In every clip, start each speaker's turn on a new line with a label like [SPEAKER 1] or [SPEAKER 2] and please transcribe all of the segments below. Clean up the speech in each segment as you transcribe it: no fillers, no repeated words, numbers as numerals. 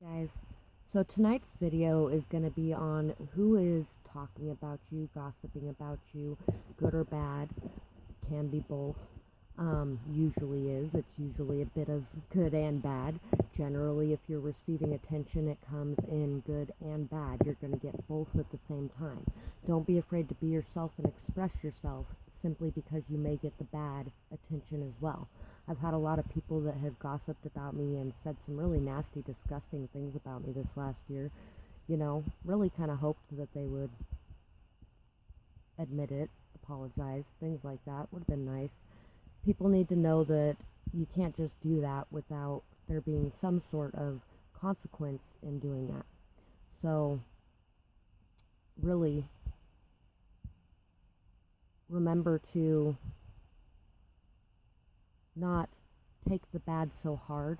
[SPEAKER 1] Guys, so tonight's video is going to be on who is talking about you, gossiping about you, good or bad, can be both, usually is, it's usually a bit of good and bad. Generally, if you're receiving attention, it comes in good and bad. You're going to get both at the same time. Don't be afraid to be yourself and express yourself simply because you may get the bad attention as well. I've had a lot of people that have gossiped about me and said some really nasty, disgusting things about me this last year. Really kind of hoped that they would admit it, apologize, things like that. Would have been nice. People need to know that you can't just do that without there being some sort of consequence in doing that. So, really, remember to not take the bad so hard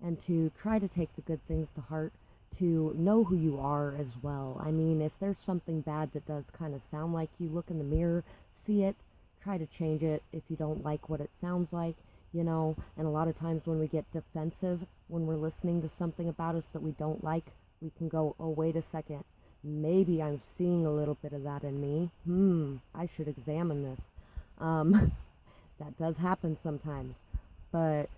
[SPEAKER 1] and to try to take the good things to heart, to know who you are as well. I mean, if there's something bad that does kind of sound like you, look in the mirror, see it, try to change it if you don't like what it sounds like, and a lot of times when we get defensive, when we're listening to something about us that we don't like, we can go, oh, wait a second, maybe I'm seeing a little bit of that in me. I should examine this. That does happen sometimes, but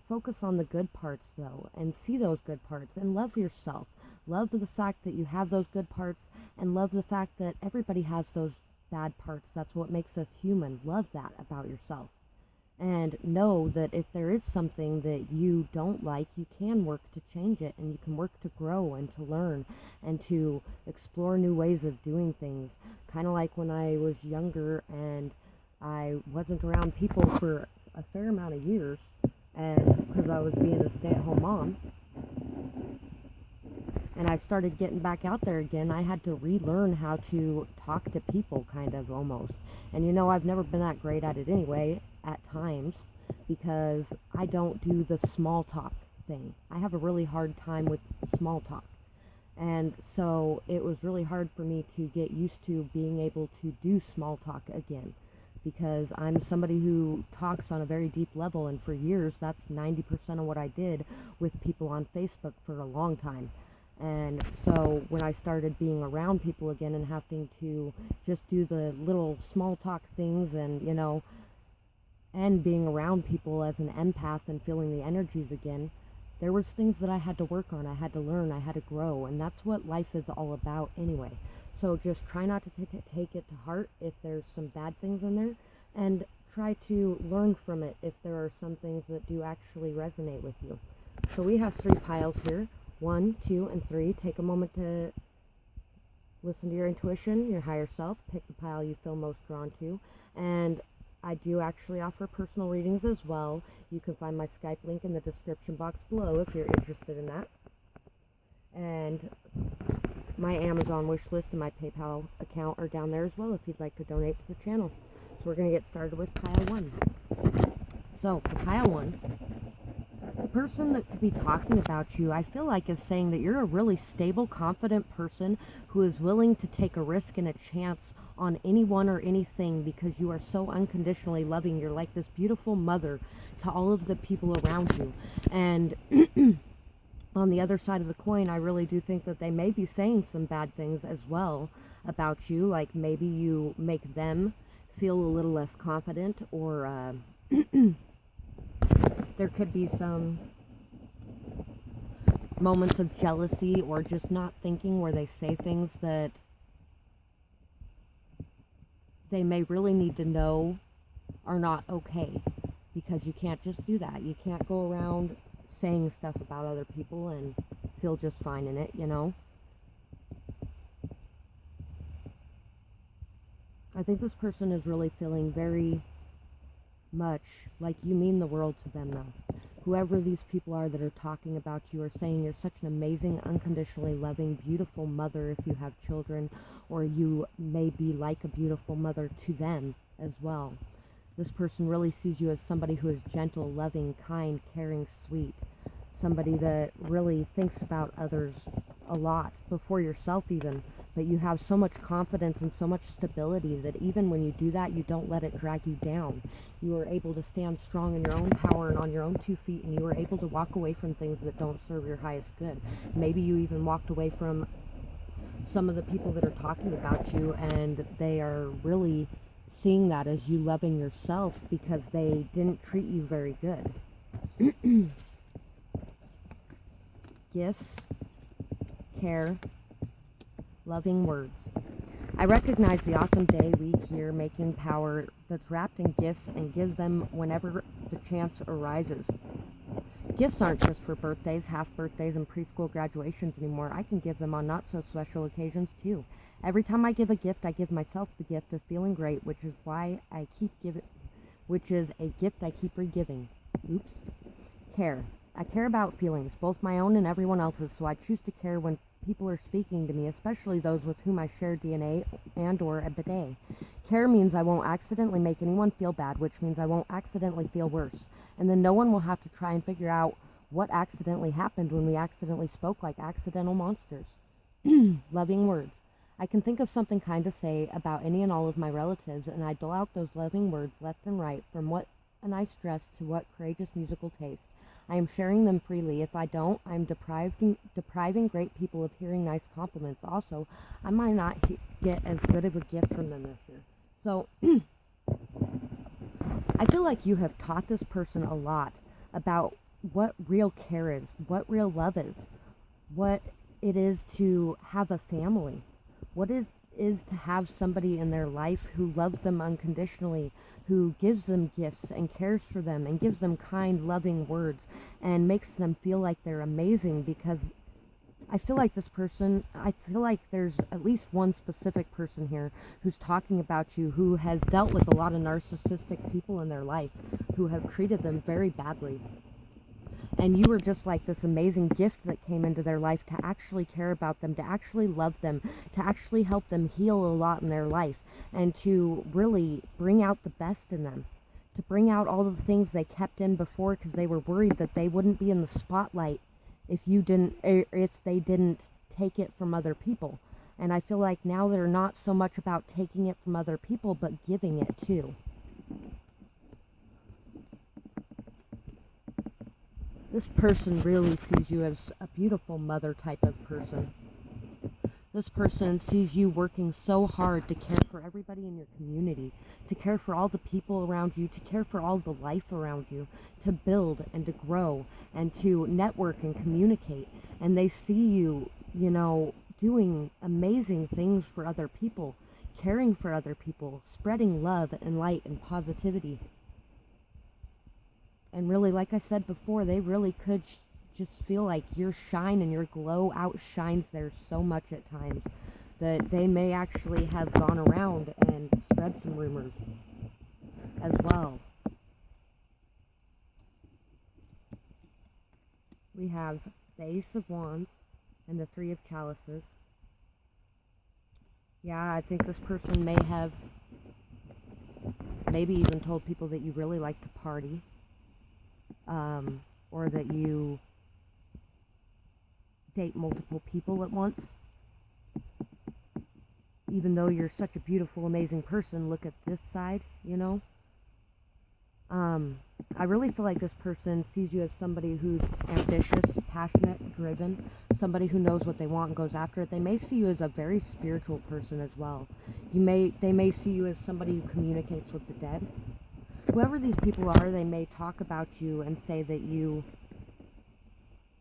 [SPEAKER 1] focus on the good parts though, and see those good parts, and love yourself. Love the fact that you have those good parts, and love the fact that everybody has those bad parts. That's what makes us human. Love that about yourself. And know that if there is something that you don't like, you can work to change it, and you can work to grow and to learn and to explore new ways of doing things. Kind of like when I was younger and I wasn't around people for a fair amount of years, and because I was being a stay-at-home mom, and I started getting back out there again, I had to relearn how to talk to people, kind of, almost. And I've never been that great at it anyway, at times, because I don't do the small talk thing. I have a really hard time with small talk. And so it was really hard for me to get used to being able to do small talk again, because I'm somebody who talks on a very deep level, and for years that's 90% of what I did with people on Facebook for a long time. And so when I started being around people again and having to just do the little small talk things, and being around people as an empath and feeling the energies again, there was things that I had to work on, I had to learn, I had to grow, and that's what life is all about anyway. So just try not to take it to heart if there's some bad things in there, and try to learn from it if there are some things that do actually resonate with you. So we have 3 piles here, 1, 2, and 3. Take a moment to listen to your intuition, your higher self. Pick the pile you feel most drawn to. And I do actually offer personal readings as well. You can find my Skype link in the description box below if you're interested in that. And my Amazon wish list and my PayPal account are down there as well if you'd like to donate to the channel. So we're going to get started with pile 1. So for pile 1, the person that could be talking about you, I feel like, is saying that you're a really stable, confident person who is willing to take a risk and a chance on anyone or anything because you are so unconditionally loving. You're like this beautiful mother to all of the people around you. And on the other side of the coin, I really do think that they may be saying some bad things as well about you, like maybe you make them feel a little less confident, or there could be some moments of jealousy or just not thinking where they say things that they may really need to know are not okay, because you can't just do that. You can't go around saying stuff about other people and feel just fine in it, I think this person is really feeling very much like you mean the world to them, though. Whoever these people are that are talking about you are saying you're such an amazing, unconditionally loving, beautiful mother if you have children, or you may be like a beautiful mother to them as well. This person really sees you as somebody who is gentle, loving, kind, caring, sweet. Somebody that really thinks about others a lot, before yourself even. but you have so much confidence and so much stability that even when you do that, you don't let it drag you down. You are able to stand strong in your own power and on your own 2 feet, and you are able to walk away from things that don't serve your highest good. Maybe you even walked away from some of the people that are talking about you, and they are really seeing that as you loving yourself because they didn't treat you very good. Gifts, care, loving words. I recognize the awesome day, week, year, making power that's wrapped in gifts and give them whenever the chance arises. Gifts aren't just for birthdays, half birthdays, and preschool graduations anymore. I can give them on not so special occasions too. Every time I give a gift, I give myself the gift of feeling great, which is a gift I keep re-giving. Oops. Care. I care about feelings, both my own and everyone else's, so I choose to care when people are speaking to me, especially those with whom I share DNA and/or a bidet. Care means I won't accidentally make anyone feel bad, which means I won't accidentally feel worse. And then no one will have to try and figure out what accidentally happened when we accidentally spoke like accidental monsters. Loving words. I can think of something kind to say about any and all of my relatives, and I dole out those loving words left and right, from what a nice dress to what courageous musical taste. I am sharing them freely. If I don't, I am depriving great people of hearing nice compliments. Also, I might not get as good of a gift from them this year. So, I feel like you have taught this person a lot about what real care is, what real love is, what it is to have a family, what it is to have somebody in their life who loves them unconditionally, who gives them gifts and cares for them and gives them kind, loving words and makes them feel like they're amazing. Because I feel like there's at least one specific person here who's talking about you, who has dealt with a lot of narcissistic people in their life, who have treated them very badly. And you were just like this amazing gift that came into their life to actually care about them, to actually love them, to actually help them heal a lot in their life, and to really bring out the best in them, to bring out all of the things they kept in before because they were worried that they wouldn't be in the spotlight if they didn't take it from other people. And I feel like now they're not so much about taking it from other people, but giving it too. This person really sees you as a beautiful mother type of person. This person sees you working so hard to care for everybody in your community, to care for all the people around you, to care for all the life around you, to build and to grow and to network and communicate. And they see you, doing amazing things for other people, caring for other people, spreading love and light and positivity. And really, like I said before, they really could just feel like your shine and your glow outshines theirs so much at times that they may actually have gone around and spread some rumors as well. We have the Ace of Wands and the Three of Chalices. Yeah, I think this person may have maybe even told people that you really like to party. Or that you date multiple people at once. Even though you're such a beautiful, amazing person, look at this side, I really feel like this person sees you as somebody who's ambitious, passionate, driven, somebody who knows what they want and goes after it. They may see you as a very spiritual person as well. They may see you as somebody who communicates with the dead. Whoever these people are, they may talk about you and say that you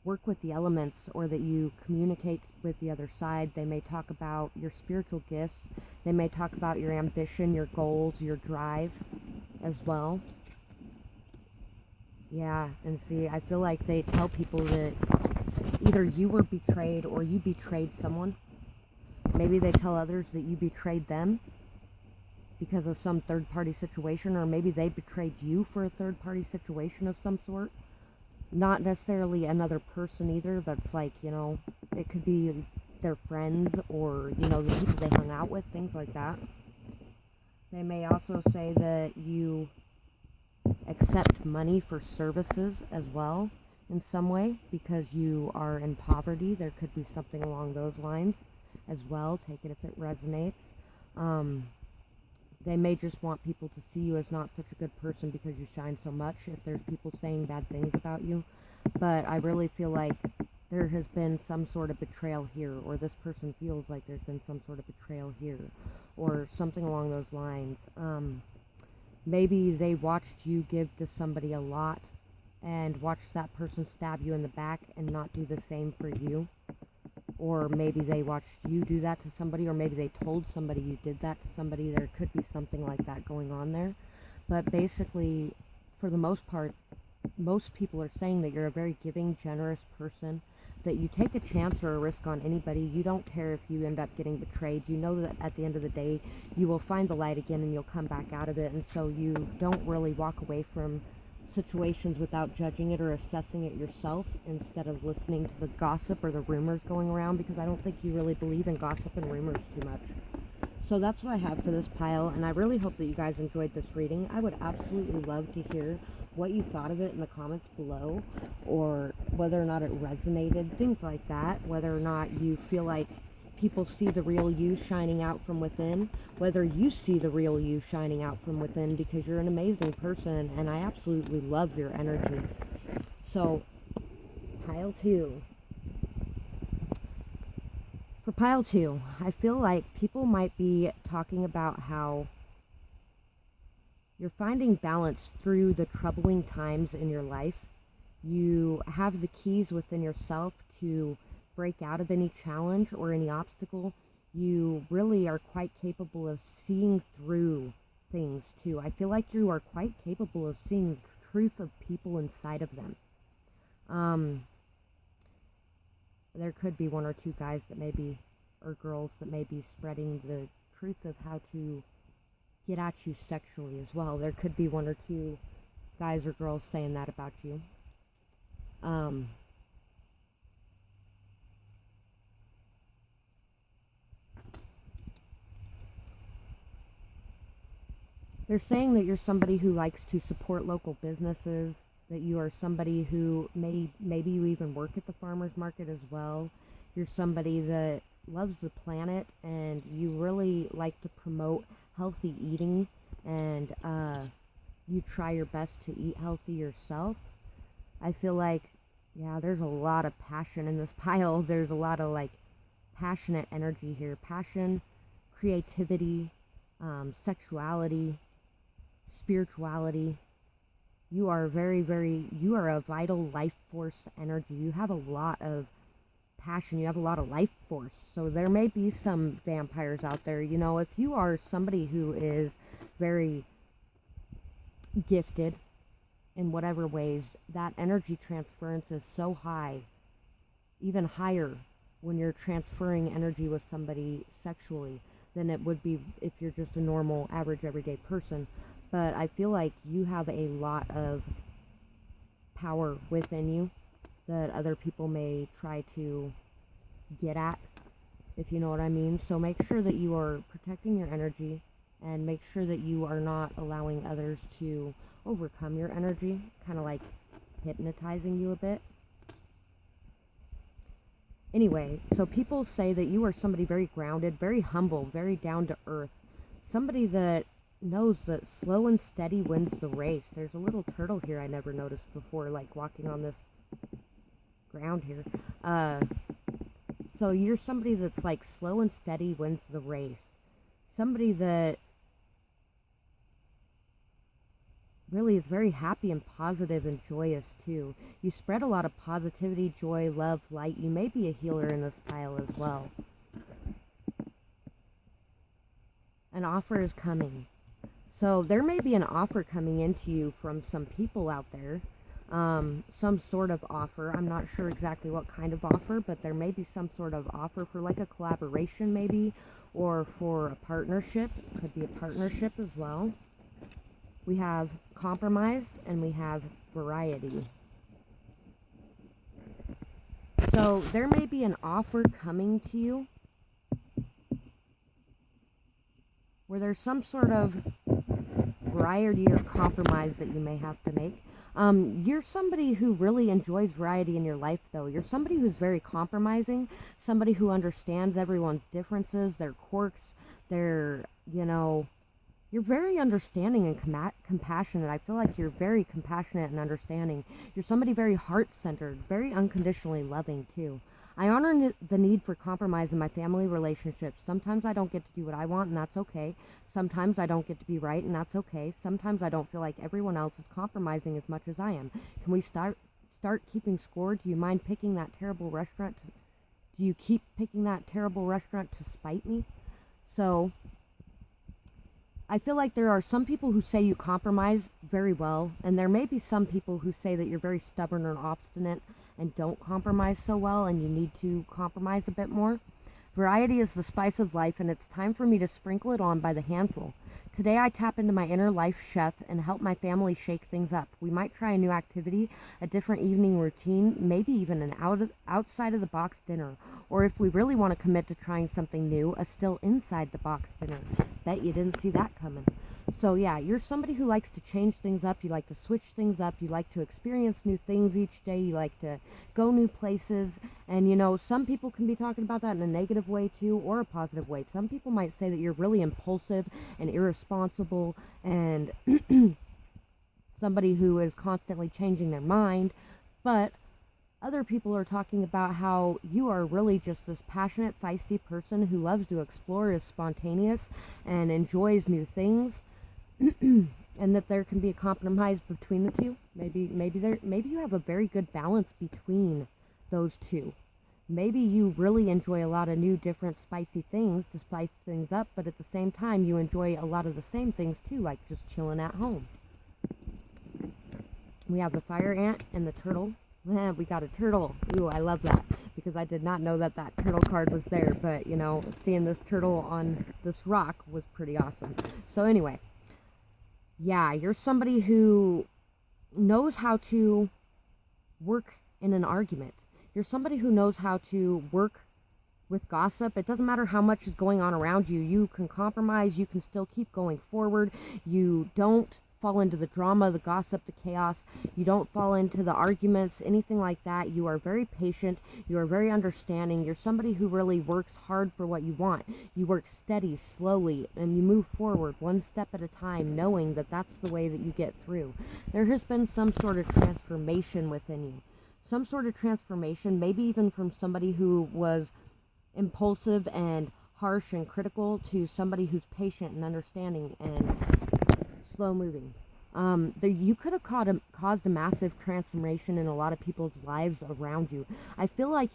[SPEAKER 1] work with the elements or that you communicate with the other side. They may talk about your spiritual gifts. They may talk about your ambition, your goals, your drive as well. Yeah, and see, I feel like they tell people that either you were betrayed or you betrayed someone. Maybe they tell others that you betrayed them because of some third-party situation, or maybe they betrayed you for a third-party situation of some sort. Not necessarily another person either. That's like, it could be their friends or, the people they hung out with, things like that. They may also say that you accept money for services as well in some way because you are in poverty. There could be something along those lines. as well. Take it if it resonates. They may just want people to see you as not such a good person because you shine so much, if there's people saying bad things about you. But I really feel like there has been some sort of betrayal here, or this person feels like there's been some sort of betrayal here, or something along those lines. Maybe they watched you give to somebody a lot and watched that person stab you in the back and not do the same for you. Or maybe they watched you do that to somebody, or maybe they told somebody you did that to somebody. There could be something like that going on there. But basically, for the most part, most people are saying that you're a very giving, generous person, that you take a chance or a risk on anybody. You don't care if you end up getting betrayed. You know that at the end of the day, you will find the light again and you'll come back out of it. And so you don't really walk away from situations without judging it or assessing it yourself, instead of listening to the gossip or the rumors going around, because I don't think you really believe in gossip and rumors too much. So that's what I have for this pile, and I really hope that you guys enjoyed this reading. I would absolutely love to hear what you thought of it in the comments below, or whether or not it resonated, things like that, whether or not you feel like people see the real you shining out from within, whether you see the real you shining out from within, because you're an amazing person and I absolutely love your energy. So, pile 2. For pile 2, I feel like people might be talking about how you're finding balance through the troubling times in your life. You have the keys within yourself to break out of any challenge or any obstacle. You really are quite capable of seeing through things too. I feel like you are quite capable of seeing the truth of people inside of them. There could be one or two guys that may be, or girls that may be spreading the truth of how to get at you sexually as well. There could be one or two guys or girls saying that about you. They're saying that you're somebody who likes to support local businesses, that you are somebody who maybe you even work at the farmer's market as well. You're somebody that loves the planet, and you really like to promote healthy eating, and you try your best to eat healthy yourself. I feel like, yeah, there's a lot of passion in this pile. There's a lot of like passionate energy here. Passion, creativity, sexuality, spirituality. You are you are a vital life force energy. You have a lot of passion. You have a lot of life force. So there may be some vampires out there. You know, if you are somebody who is very gifted in whatever ways, that energy transference is so high, even higher when you're transferring energy with somebody sexually than it would be if you're just a normal, average, everyday person. But I feel like you have a lot of power within you that other people may try to get at, if you know what I mean. So make sure that you are protecting your energy, and make sure that you are not allowing others to overcome your energy, kind of like hypnotizing you a bit. Anyway, so people say that you are somebody very grounded, very humble, very down to earth, somebody that knows that slow and steady wins the race. There's a little turtle here I never noticed before, like walking on this ground here. So you're somebody that's like slow and steady wins the race. Somebody that really is very happy and positive and joyous too. You spread a lot of positivity, joy, love, light. You may be a healer in this pile as well. An offer is coming. So there may be an offer coming into you from some people out there. Some sort of offer. I'm not sure exactly what kind of offer, but there may be some sort of offer for like a collaboration maybe, or for a partnership. Could be a partnership as well. We have compromise and we have variety. So there may be an offer coming to you where there's some sort of variety or compromise that you may have to make. You're somebody who really enjoys variety in your life, though. You're somebody who's very compromising, somebody who understands everyone's differences, their quirks, their, you're very understanding and compassionate. I feel like you're very compassionate and understanding. You're somebody very heart-centered, very unconditionally loving, too. I honor the need for compromise in my family relationships. Sometimes I don't get to do what I want, and that's okay. Sometimes I don't get to be right, and that's okay. Sometimes I don't feel like everyone else is compromising as much as I am. Can we start keeping score? Do you mind picking that terrible restaurant? Do you keep picking that terrible restaurant to spite me? So I feel like there are some people who say you compromise very well, and there may be some people who say that you're very stubborn and obstinate and don't compromise so well, and you need to compromise a bit more. Variety is the spice of life, and it's time for me to sprinkle it on by the handful. Today I tap into my inner life chef and help my family shake things up. We might try a new activity, a different evening routine, maybe even an outside of the box dinner. Or if we really want to commit to trying something new, a still inside the box dinner. Bet you didn't see that coming. So yeah, you're somebody who likes to change things up, you like to switch things up, you like to experience new things each day, you like to go new places, and some people can be talking about that in a negative way too, or a positive way. Some people might say that you're really impulsive and irresponsible and somebody who is constantly changing their mind, but other people are talking about how you are really just this passionate, feisty person who loves to explore, is spontaneous, and enjoys new things. And that there can be a compromise between the two. Maybe you have a very good balance between those two. Maybe you really enjoy a lot of new, different, spicy things to spice things up, but at the same time you enjoy a lot of the same things too, like just chilling at home. We have the fire ant and the turtle. We got a turtle. Ooh, I love that, because I did not know that turtle card was there, but seeing this turtle on this rock was pretty awesome. So anyway, yeah, you're somebody who knows how to work in an argument. You're somebody who knows how to work with gossip. It doesn't matter how much is going on around you. You can compromise. You can still keep going forward. You don't fall into the drama, the gossip, the chaos. You don't fall into the arguments, anything like that. You are very patient. You are very understanding. You're somebody who really works hard for what you want. You work steady, slowly, and you move forward one step at a time, knowing that that's the way that you get through. There has been some sort of transformation within you. Some sort of transformation, maybe even from somebody who was impulsive and harsh and critical to somebody who's patient and understanding and slow moving. You could have caused a massive transformation in a lot of people's lives around you. I feel like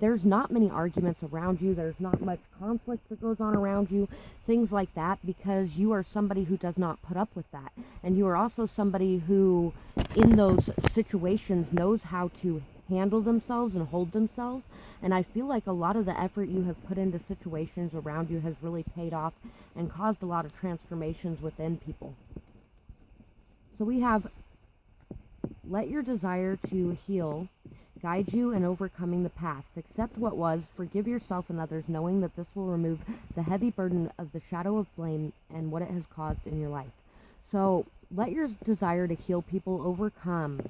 [SPEAKER 1] there's not many arguments around you, there's not much conflict that goes on around you, things like that, because you are somebody who does not put up with that. And you are also somebody who, in those situations, knows how to handle themselves and hold themselves. And I feel like a lot of the effort you have put into situations around you has really paid off and caused a lot of transformations within people. So we have, let your desire to heal guide you in overcoming the past. Accept what was, forgive yourself and others, knowing that this will remove the heavy burden of the shadow of blame and what it has caused in your life. So let your desire to heal people overcome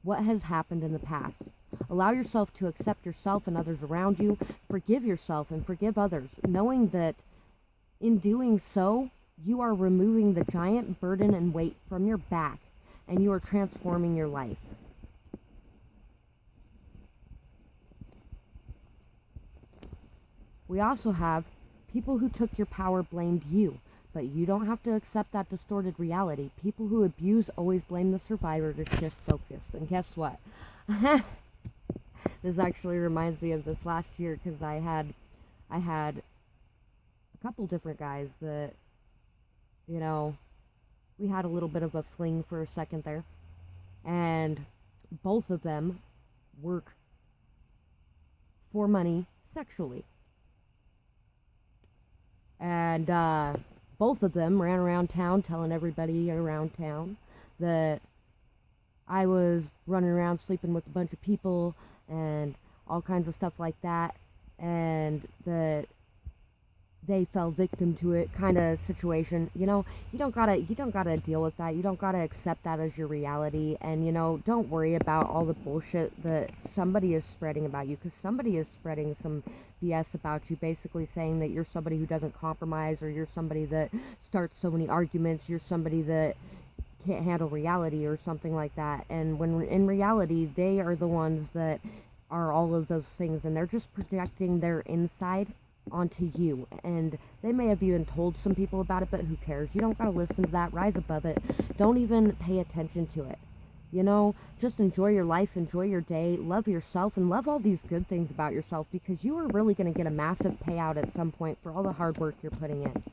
[SPEAKER 1] what has happened in the past. Allow yourself to accept yourself and others around you. Forgive yourself and forgive others, knowing that in doing so, you are removing the giant burden and weight from your back, and you are transforming your life. We also have people who took your power blamed you, but you don't have to accept that distorted reality. People who abuse always blame the survivor to shift focus. And guess what? This actually reminds me of this last year, because I had a couple different guys that, we had a little bit of a fling for a second there. And both of them work for money sexually. And both of them ran around town telling everybody around town that I was running around sleeping with a bunch of people and all kinds of stuff like that, and that they fell victim to it kind of situation. You don't gotta deal with that. You don't gotta accept that as your reality. And don't worry about all the bullshit that somebody is spreading about you, because somebody is spreading some BS about you, basically saying that you're somebody who doesn't compromise, or you're somebody that starts so many arguments, you're somebody that can't handle reality or something like that. And when in reality, they are the ones that are all of those things, and they're just projecting their inside onto you. And they may have even told some people about it, but who cares? You don't gotta listen to that. Rise above it. Don't even pay attention to it. Just enjoy your life, enjoy your day, love yourself, and love all these good things about yourself, because you are really going to get a massive payout at some point for all the hard work you're putting in.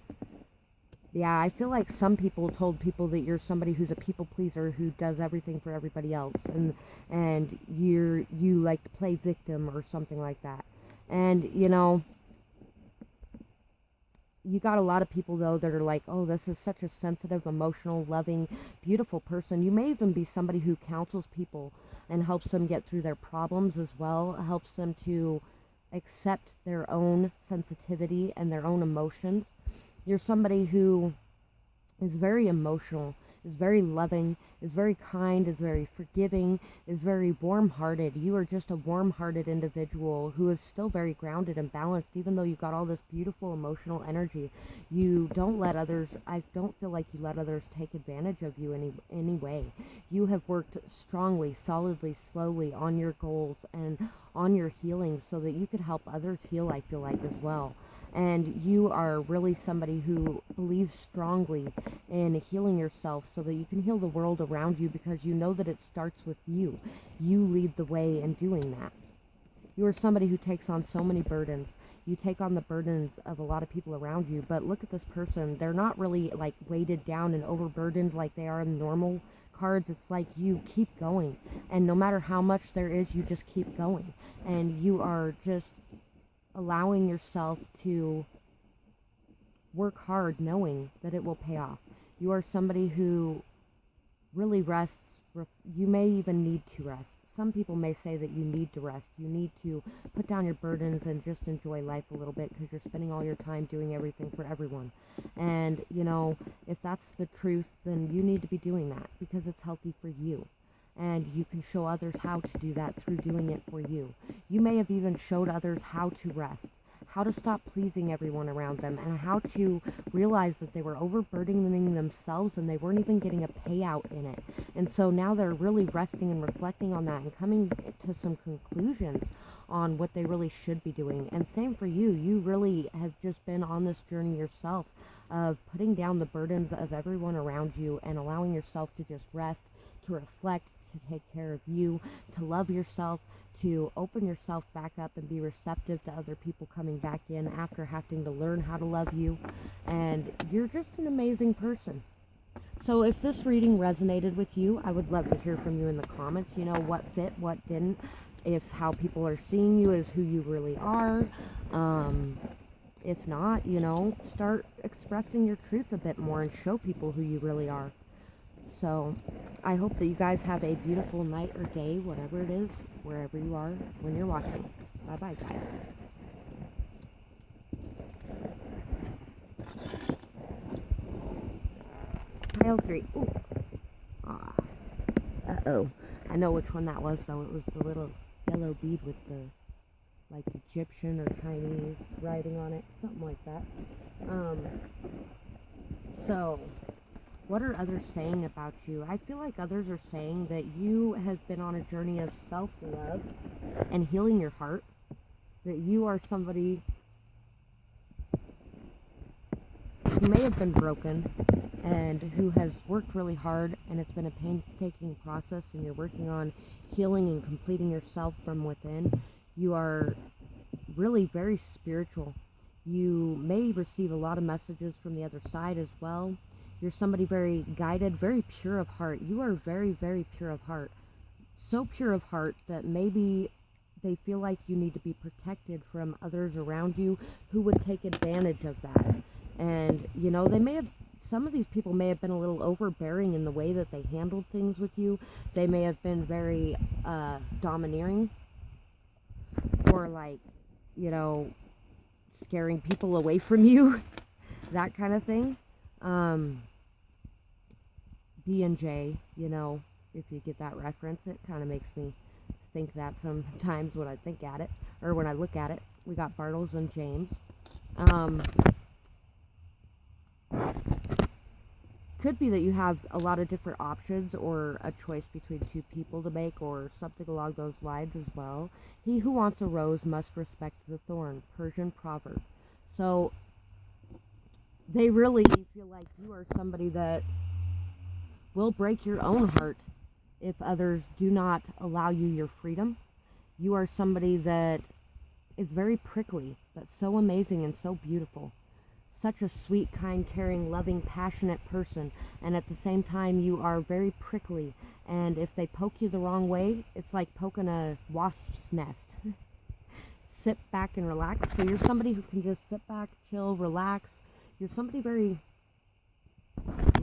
[SPEAKER 1] Yeah, I feel like some people told people that you're somebody who's a people pleaser, who does everything for everybody else, and you like to play victim or something like that. And you got a lot of people though that are like, oh, this is such a sensitive, emotional, loving, beautiful person. You may even be somebody who counsels people and helps them get through their problems as well, helps them to accept their own sensitivity and their own emotions. You're somebody who is very emotional, is very loving, is very kind, is very forgiving, is very warm-hearted. You are just a warm-hearted individual who is still very grounded and balanced, even though you've got all this beautiful emotional energy. You don't let others, I don't feel like you let others take advantage of you any way. You have worked strongly, solidly, slowly on your goals and on your healing so that you could help others heal, I feel like, as well. And you are really somebody who believes strongly in healing yourself so that you can heal the world around you, because you know that it starts with you. You lead the way in doing that. You are somebody who takes on so many burdens. You take on the burdens of a lot of people around you, but look at this person. They're not really like weighted down and overburdened like they are in normal cards. It's like you keep going, and no matter how much there is, you just keep going, and you are just allowing yourself to work hard knowing that it will pay off. You are somebody who really rests. You may even need to rest. Some people may say that you need to rest. You need to put down your burdens and just enjoy life a little bit, because you're spending all your time doing everything for everyone. And, if that's the truth, then you need to be doing that, because it's healthy for you. And you can show others how to do that through doing it for you. You may have even showed others how to rest, how to stop pleasing everyone around them, and how to realize that they were overburdening themselves and they weren't even getting a payout in it. And so now they're really resting and reflecting on that and coming to some conclusions on what they really should be doing. And same for you. You really have just been on this journey yourself of putting down the burdens of everyone around you and allowing yourself to just rest, to reflect, to take care of you, to love yourself, to open yourself back up and be receptive to other people coming back in after having to learn how to love you. And you're just an amazing person. So if this reading resonated with you, I would love to hear from you in the comments. What fit, what didn't, if how people are seeing you as who you really are. If not, start expressing your truth a bit more and show people who you really are. So I hope that you guys have a beautiful night or day, whatever it is, wherever you are when you're watching. Bye-bye, guys. Pile 3. Ooh. Ah. Uh-oh. I know which one that was, though. It was the little yellow bead with the, like, Egyptian or Chinese writing on it. Something like that. So what are others saying about you? I feel like others are saying that you have been on a journey of self-love and healing your heart. That you are somebody who may have been broken and who has worked really hard, and it's been a painstaking process, and you're working on healing and completing yourself from within. You are really very spiritual. You may receive a lot of messages from the other side as well. You're somebody very guided, very pure of heart. You are very, very pure of heart. So pure of heart that maybe they feel like you need to be protected from others around you who would take advantage of that. And, some of these people may have been a little overbearing in the way that they handled things with you. They may have been very domineering, or scaring people away from you, that kind of thing. B&J, you know, if you get that reference, it kind of makes me think that sometimes when I think at it, or when I look at it. We got Bartles and James. Could be that you have a lot of different options or a choice between two people to make or something along those lines as well. He who wants a rose must respect the thorn, Persian proverb. So they really feel like you are somebody that will break your own heart if others do not allow you your freedom. You are somebody that is very prickly, but so amazing and so beautiful. Such a sweet, kind, caring, loving, passionate person, and at the same time you are very prickly, and if they poke you the wrong way, it's like poking a wasp's nest. Sit back and relax. So you're somebody who can just sit back, chill, relax. You're somebody very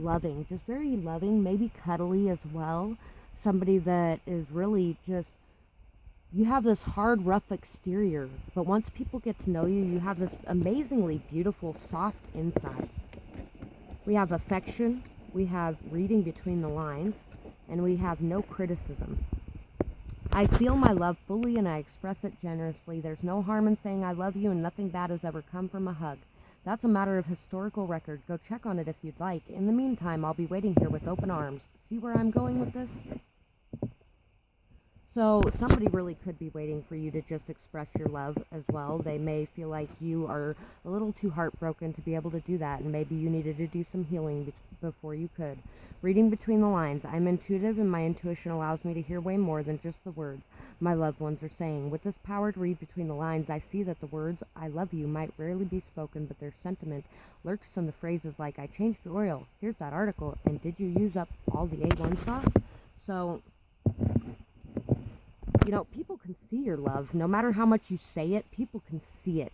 [SPEAKER 1] loving, just very loving, maybe cuddly as well. Somebody that is really just, you have this hard, rough exterior, but once people get to know you, you have this amazingly beautiful, soft inside. We have affection, we have reading between the lines, and we have no criticism. I feel my love fully and I express it generously. There's no harm in saying I love you, and nothing bad has ever come from a hug. That's a matter of historical record. Go check on it if you'd like. In the meantime, I'll be waiting here with open arms. See where I'm going with this? So somebody really could be waiting for you to just express your love as well. They may feel like you are a little too heartbroken to be able to do that, and maybe you needed to do some healing before you could. Reading between the lines. I'm intuitive, and my intuition allows me to hear way more than just the words my loved ones are saying. With this power to read between the lines, I see that the words I love you might rarely be spoken, but their sentiment lurks in the phrases like I changed your oil, here's that article, and did you use up all the A1 sauce? So, you know, people can see your love. No matter how much you say it, people can see it.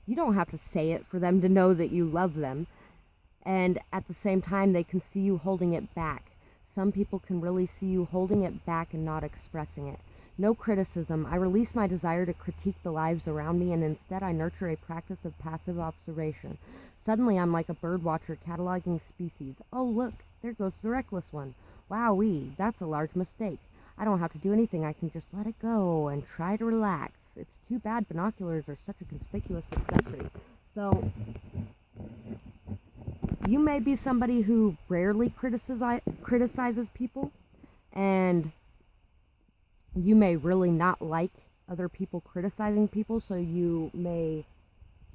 [SPEAKER 1] You don't have to say it for them to know that you love them. And at the same time, they can see you holding it back. Some people can really see you holding it back and not expressing it. No criticism. I release my desire to critique the lives around me, and instead I nurture a practice of passive observation. Suddenly I'm like a bird watcher cataloging species. Oh, look, there goes the reckless one. Wowee, that's a large mistake. I don't have to do anything. I can just let it go and try to relax. It's too bad binoculars are such a conspicuous accessory. So, you may be somebody who rarely criticizes people, and you may really not like other people criticizing people, so you may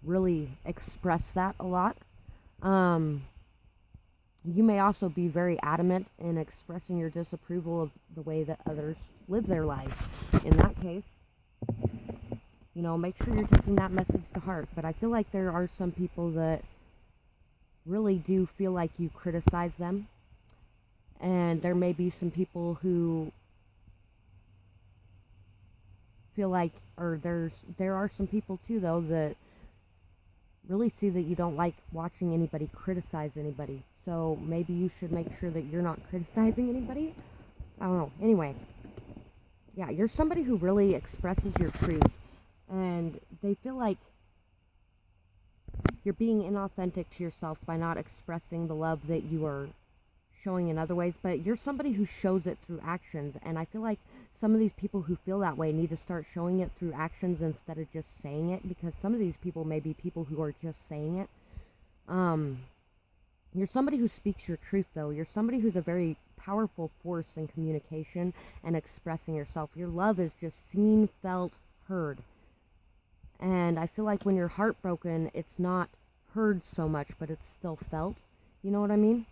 [SPEAKER 1] really express that a lot. You may also be very adamant in expressing your disapproval of the way that others live their lives. In that case, you know, make sure you're taking that message to heart. But I feel like there are some people that really do feel like you criticize them. And there may be some people who feel like, or there are some people too, though, that really see that you don't like watching anybody criticize anybody. So maybe you should make sure that you're not criticizing anybody. I don't know. Anyway, yeah, you're somebody who really expresses your truth, and they feel like you're being inauthentic to yourself by not expressing the love that you are showing in other ways, but you're somebody who shows it through actions, and I feel like some of these people who feel that way need to start showing it through actions instead of just saying it, because some of these people may be people who are just saying it. You're somebody who speaks your truth, though. You're somebody who's a very powerful force in communication and expressing yourself. Your love is just seen, felt, heard. And I feel like when you're heartbroken, it's not heard so much, but it's still felt. You know what I mean?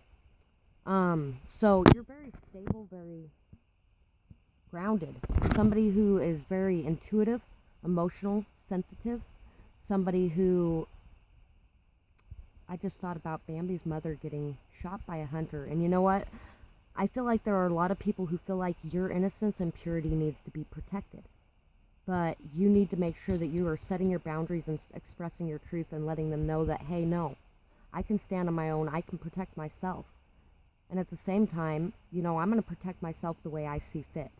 [SPEAKER 1] So you're very stable, very grounded. Somebody who is very intuitive, emotional, sensitive. Somebody who, I just thought about Bambi's mother getting shot by a hunter. And you know what? I feel like there are a lot of people who feel like your innocence and purity needs to be protected. But you need to make sure that you are setting your boundaries and expressing your truth and letting them know that, hey, no, I can stand on my own. I can protect myself. And at the same time, you know, I'm going to protect myself the way I see fit.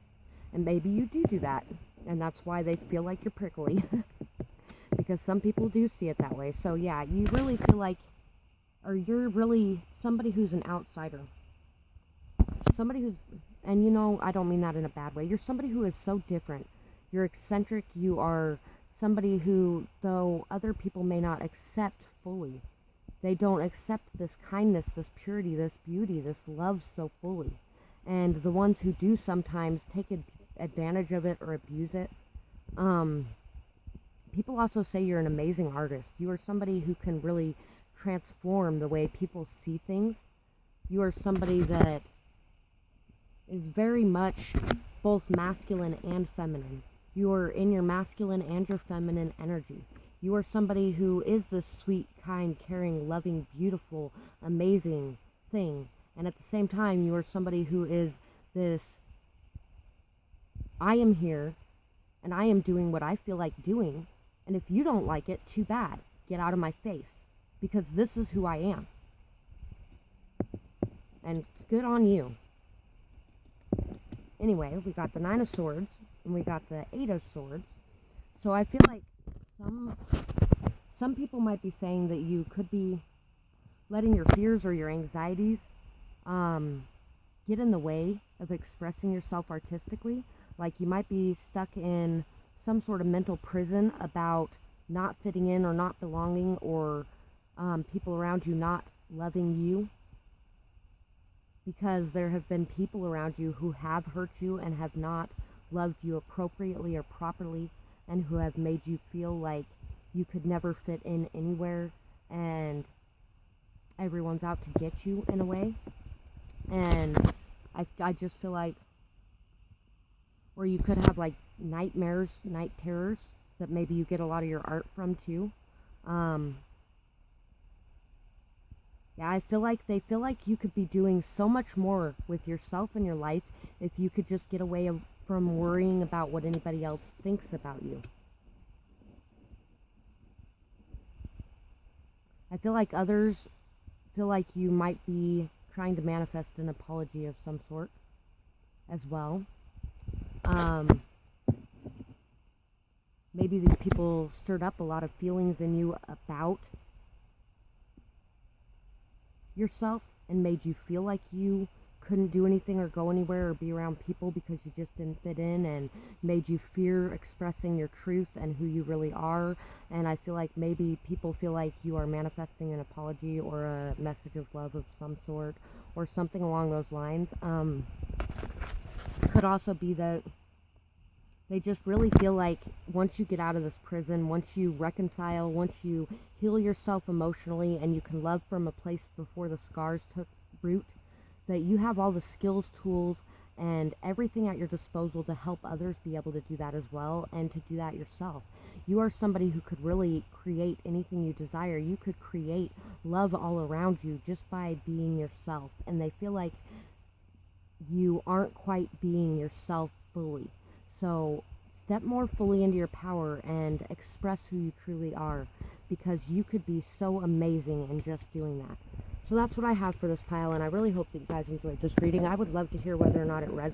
[SPEAKER 1] And maybe you do that. And that's why they feel like you're prickly. because some people do see it that way. So yeah, you really feel like, or you're really somebody who's an outsider. Somebody who's, and you know, I don't mean that in a bad way. You're somebody who is so different. You're eccentric. You are somebody who, though other people may not accept fully, they don't accept this kindness, this purity, this beauty, this love so fully. And the ones who do sometimes take advantage of it or abuse it. People also say you're an amazing artist. You are somebody who can really transform the way people see things. You are somebody that is very much both masculine and feminine. You are in your masculine and your feminine energy. You are somebody who is this sweet, kind, caring, loving, beautiful, amazing thing. And at the same time, you are somebody who is this, I am here, and I am doing what I feel like doing. And if you don't like it, too bad. Get out of my face. Because this is who I am. And good on you. Anyway, we got the Nine of Swords, and we got the Eight of Swords. So I feel like some people might be saying that you could be letting your fears or your anxieties get in the way of expressing yourself artistically. Like you might be stuck in some sort of mental prison about not fitting in or not belonging, or people around you not loving you, because there have been people around you who have hurt you and have not loved you appropriately or properly, and who have made you feel like you could never fit in anywhere and everyone's out to get you in a way. And I just feel like, or you could have like nightmares, night terrors, that maybe you get a lot of your art from too. Yeah, I feel like they feel like you could be doing so much more with yourself and your life if you could just get away from worrying about what anybody else thinks about you. I feel like others feel like you might be trying to manifest an apology of some sort as well. Maybe these people stirred up a lot of feelings in you about yourself and made you feel like you couldn't do anything or go anywhere or be around people because you just didn't fit in, and made you fear expressing your truth and who you really are. And I feel like maybe people feel like you are manifesting an apology or a message of love of some sort or something along those lines. Could also be that they just really feel like once you get out of this prison, once you reconcile, once you heal yourself emotionally, and you can love from a place before the scars took root, that you have all the skills, tools, and everything at your disposal to help others be able to do that as well, and to do that yourself. You are somebody who could really create anything you desire. You could create love all around you just by being yourself. And they feel like you aren't quite being yourself fully. So step more fully into your power and express who you truly are, because you could be so amazing in just doing that. So that's what I have for this pile, and I really hope that you guys enjoyed this reading. I would love to hear whether or not it resonates